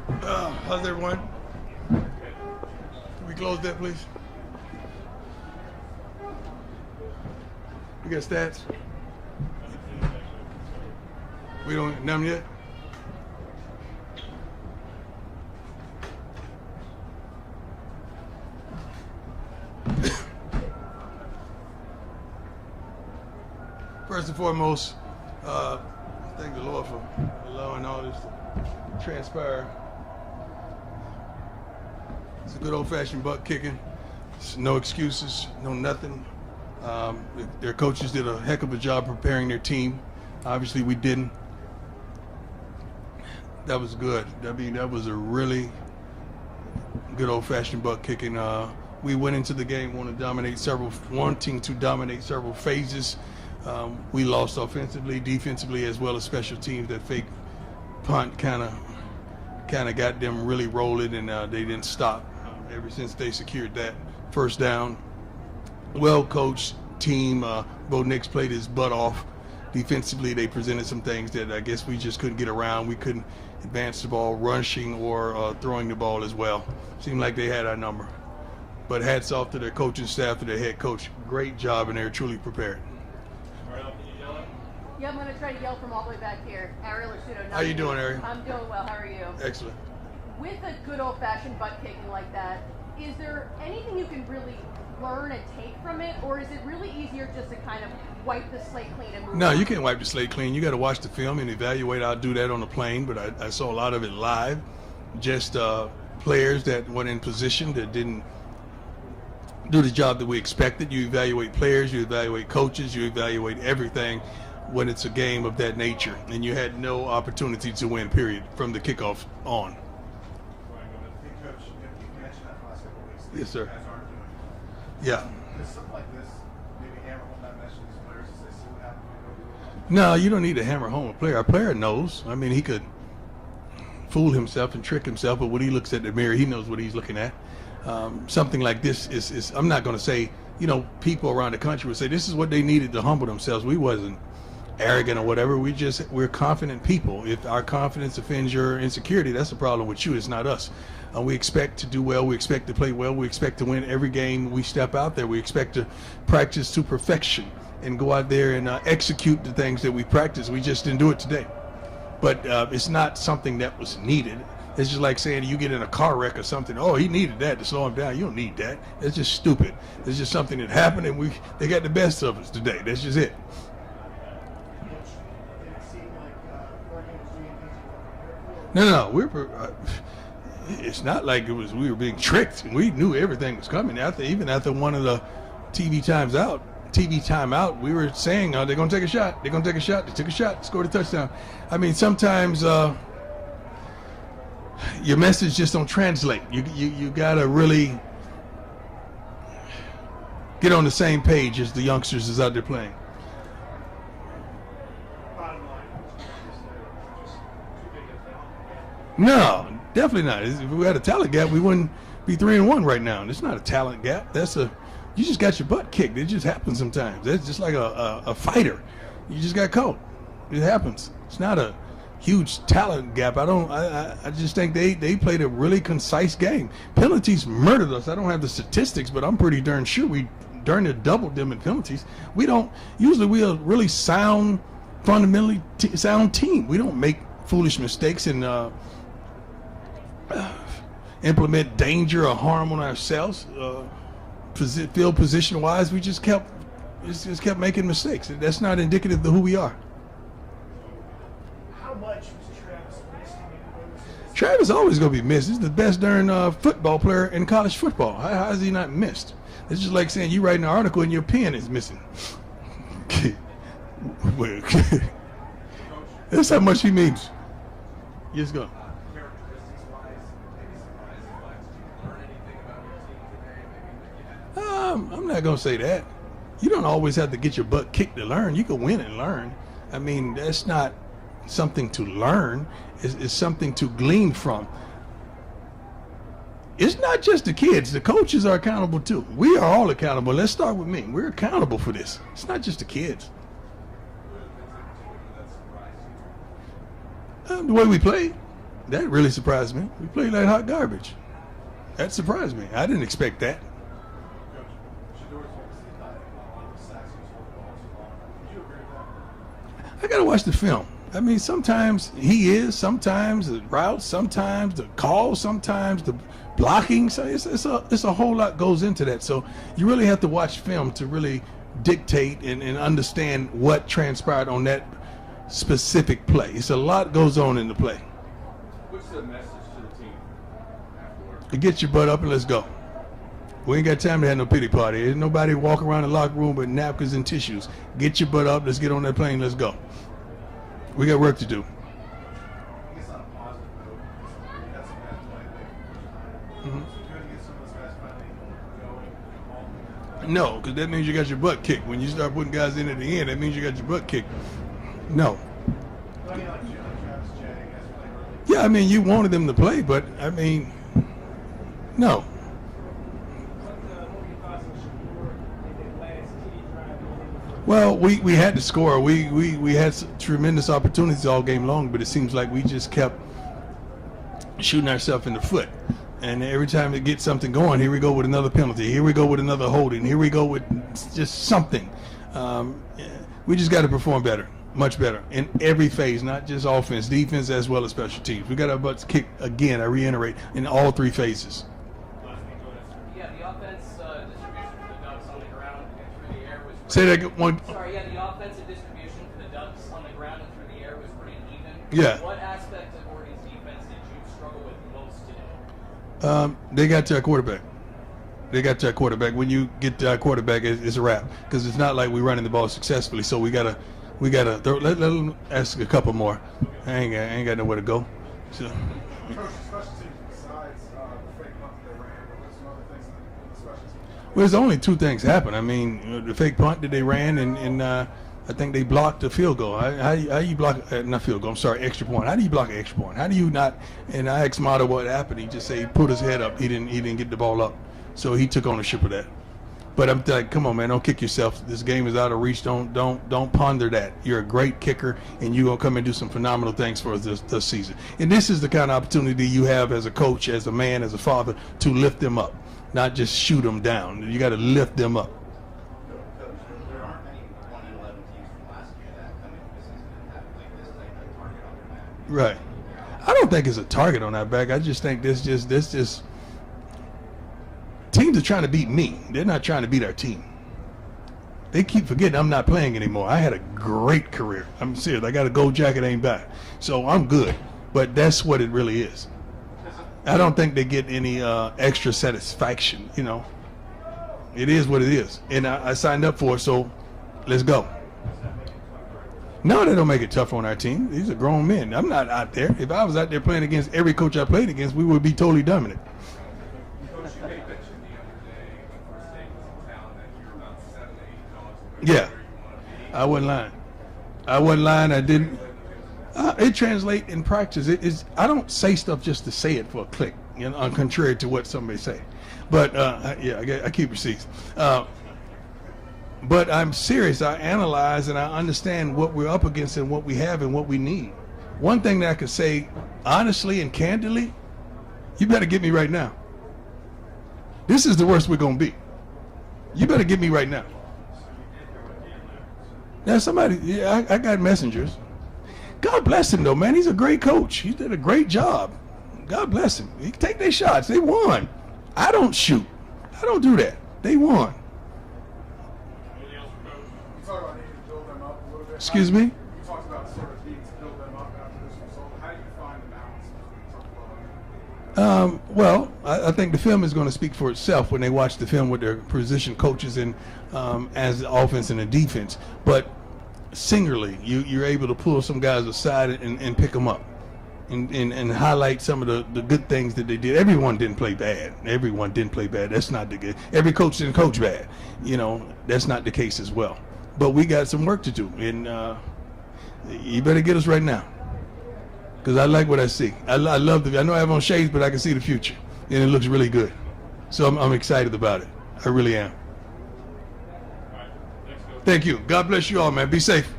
How's everyone? Can we close that, please? We got stats? We don't none yet? First and foremost, thank the Lord for allowing all this to transpire. It's a good old-fashioned butt kicking. It's no excuses, no nothing. Their coaches did a heck of a job preparing their team. Obviously, we didn't. That was good. I mean, that was a really good old-fashioned butt kicking. We went into the game wanting to dominate several phases. We lost offensively, defensively, as well as special teams. That fake punt kind of got them really rolling, and they didn't stop ever since they secured that first down. Well-coached team. Bo Nix played his butt off. Defensively, they presented some things that I guess we just couldn't get around. We couldn't advance the ball, rushing or throwing the ball as well. Seemed like they had our number. But hats off to their coaching staff, to their head coach. Great job, and they're truly prepared. Yeah, I'm going to try to yell from all the way back here. Ariel Arsuto. How you doing, Ariel? I'm doing well. How are you? Excellent. With a good old-fashioned butt kicking like that, is there anything you can really learn and take from it, or is it really easier just to kind of wipe the slate clean and move No, on? you can't wipe the slate clean. You got to watch the film and evaluate. I'll do that on the plane, but I saw a lot of it live. Just players that weren't in position, that didn't do the job that we expected. You evaluate players, you evaluate coaches, you evaluate everything when it's a game of that nature, and you had no opportunity to win, period, from the kickoff on. Yes, sir. Yeah. No, you don't need to hammer home a player. A player knows. I mean, he could fool himself and trick himself, but when he looks at the mirror, he knows what he's looking at. Something like this is I'm not going to say, people around the country would say this is what they needed to humble themselves. We wasn't arrogant or whatever. We're confident people. If our confidence offends your insecurity, that's the problem with you. It's not us. We expect to do well. We expect to play well. We expect to win every game we step out there. We expect to practice to perfection and go out there and execute the things that we practice. We just didn't do it today. But it's not something that was needed. It's just like saying you get in a car wreck or something. Oh, he needed that to slow him down. You don't need that. It's just stupid. It's just something that happened, and they got the best of us today. That's just it. No. It's not like we were being tricked. We knew everything was coming. Even after one of the TV timeout, we were saying they're going to take a shot. They're going to take a shot. They took a shot, scored a touchdown. I mean, sometimes your message just don't translate. You got to really get on the same page as the youngsters is out there playing. No, definitely not. If we had a talent gap, we wouldn't be 3-1 right now. And it's not a talent gap. You just got your butt kicked. It just happens sometimes. That's just like a fighter. You just got caught. It happens. It's not a huge talent gap. I just think they played a really concise game. Penalties murdered us. I don't have the statistics, but I'm pretty darn sure we darn near doubled them in penalties. We're a really sound, fundamentally sound team. We don't make foolish mistakes and implement danger or harm on ourselves. Field position wise, we just kept making mistakes. That's not indicative of who we are. How much was Travis missed? Travis always gonna be missed. He's the best darn football player in college football. How is he not missed? It's just like saying you writing an article and your pen is missing. That's how much he means. Yes, go. I'm not going to say that. You don't always have to get your butt kicked to learn. You can win and learn. I mean, that's not something to learn. It's something to glean from. It's not just the kids. The coaches are accountable too. We are all accountable. Let's start with me. We're accountable for this. It's not just the kids. The way we play. That really surprised me. We played like hot garbage. That surprised me. I didn't expect that. I got to watch the film. I mean, sometimes he is, sometimes the routes, sometimes the calls, sometimes the blocking. So it's a whole lot goes into that. So you really have to watch film to really dictate and understand what transpired on that specific play. It's a lot goes on in the play. What's the message to the team afterwards? Get your butt up and let's go. We ain't got time to have no pity party. There's nobody walk around the locker room with napkins and tissues. Get your butt up. Let's get on that plane. Let's go. We got work to do. I guess on a positive note, you got some guys playing late. So good to get some of those guys finally going and home. No, because that means you got your butt kicked. When you start putting guys in at the end, that means you got your butt kicked. No. But I mean, like Travis Jay, guys playing early. Yeah, I mean, you wanted them to play, but, I mean, no. Well, we had to score. We had tremendous opportunities all game long, but it seems like we just kept shooting ourselves in the foot. And every time it gets something going, here we go with another penalty. Here we go with another holding. Here we go with just something. We just got to perform better, much better, in every phase, not just offense, defense, as well as special teams. We got our butts kicked again, I reiterate, in all three phases. Yeah, the offense distribution for the Ducks on the ground and through the air was Say that one. Sorry, yeah, the offensive distribution for the Ducks on the ground and through the air was pretty even. Yeah. What aspect of Oregon's defense did you struggle with most today? They got to our quarterback. They got to our quarterback. When you get to our quarterback, it's a wrap, because it's not like we're running the ball successfully. So we gotta throw, let them ask a couple more. I ain't got nowhere to go. So. Coach, special teams besides the fake punt that they ran, but there's some other things in the special teams. Well, there's only two things happen. I mean, the fake punt that they ran, and I think they blocked a field goal. How you block, not field goal, I'm sorry, extra point. How do you block an extra point? How do you not? And I asked Mata what happened. He just said he put his head up. He didn't get the ball up. So he took ownership of that. But I'm like, come on, man, don't kick yourself. This game is out of reach. Don't ponder that. You're a great kicker, and you're going to come and do some phenomenal things for us this season. And this is the kind of opportunity you have as a coach, as a man, as a father, to lift them up, not just shoot them down. You got to lift them up. There aren't many 1-11 teams from last year that come into this season and have like this type of target on their back. Right. I don't think it's a target on our back. I just think this just teams are trying to beat me. They're not trying to beat our team. They keep forgetting I'm not playing anymore. I had a great career. I'm serious. I got a gold jacket, ain't back. So I'm good. But that's what it really is. I don't think they get any extra satisfaction, you know. It is what it is. And I signed up for it, so let's go. No, they don't make it tough on our team. These are grown men. I'm not out there. If I was out there playing against every coach I played against, we would be totally dominant. Coach, you made mention the other day when First State was in town that you're about 7 to 8 dogs away Yeah. from where you want to be. I wasn't lying. I didn't. It translates in practice. I don't say stuff just to say it for a click, you know, contrary to what somebody say. But yeah, I keep receipts. But I'm serious. I analyze and I understand what we're up against and what we have and what we need. One thing that I could say honestly and candidly, you better get me right now. This is the worst we're gonna be. You better get me right now. Now somebody, yeah, I got messengers. God bless him though, man. He's a great coach. He did a great job. God bless him. He can take their shots. They won. I don't shoot. I don't do that. They won. You talk about needing to build them up a little bit. Excuse me? You talked about sort of needing to build them up after this result. How do you find the balance between something Well, I think the film is going to speak for itself when they watch the film with their position coaches and as the offense and the defense. But singularly, you're able to pull some guys aside and pick them up and highlight some of the good things that they did. Everyone didn't play bad. Everyone didn't play bad. That's not the good. Every coach didn't coach bad. You know, that's not the case as well. But we got some work to do, and you better get us right now. Because I like what I see. I love I know I have on shades, but I can see the future, and it looks really good. So I'm excited about it. I really am. Thank you. God bless you all, man. Be safe.